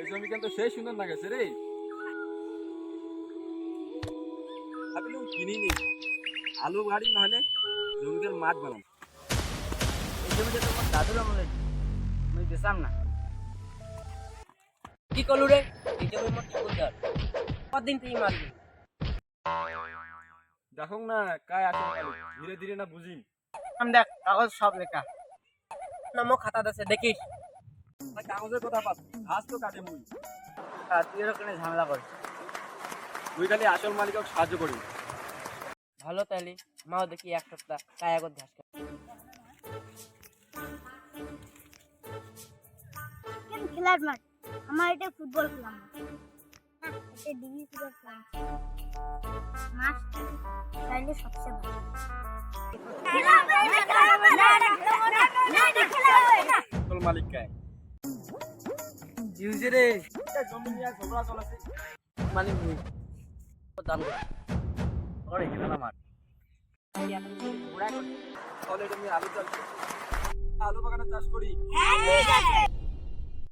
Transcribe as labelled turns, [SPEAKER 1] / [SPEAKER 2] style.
[SPEAKER 1] এই জমি কিন্তু সেই সুন্দর না গেছে রে। ভাবলুম কিনিনি, আলু গাড়ি নহলে জমিদের মাঠ বানাম।
[SPEAKER 2] এই জমিটা তোমার দাদুর আমলের, আমি বেচাম না। কি করলু রে? এই জমির মোট কি করতে হবে? কতদিন তুই মারবি?
[SPEAKER 1] দেখো না কায় আসল আলু, ধীরে ধীরে না বুঝিম।
[SPEAKER 2] আমি দেখ কাগজ সব লেখা, নামও খাতা আছে দেখিস।
[SPEAKER 1] ভাই কাগজের কথা পাস, ঘাস তো কাটে মুই।
[SPEAKER 2] তুই ওখানে ঝামেলা করিস।
[SPEAKER 1] তুই খালি আসল মালিকক সাহায্য করি।
[SPEAKER 2] ভালো তাহলে মাও দেখি এক সপ্তাহ কায়াগত ঘাস খায়।
[SPEAKER 3] কেন খেলার মাঠ? আমার এটা ফুটবল খেলাম না, এটা ডিগ্রি ফুটবল খেলাম। মাঠ চাইলে সবচেয়ে ভালো।
[SPEAKER 1] আসল মালিক কায়?
[SPEAKER 2] ইউজে রে
[SPEAKER 1] এটা জমি নিয়ে ঝগড়া চলেছে।
[SPEAKER 2] মানে মুই দাম
[SPEAKER 1] ওরে কিনা না মাঠ,
[SPEAKER 2] ঘোড়া করে
[SPEAKER 1] তাহলে এটা আমি আলু চাষ করি। আলু বাগানে চাষ করি।
[SPEAKER 3] হ্যাঁ ঠিক আছে।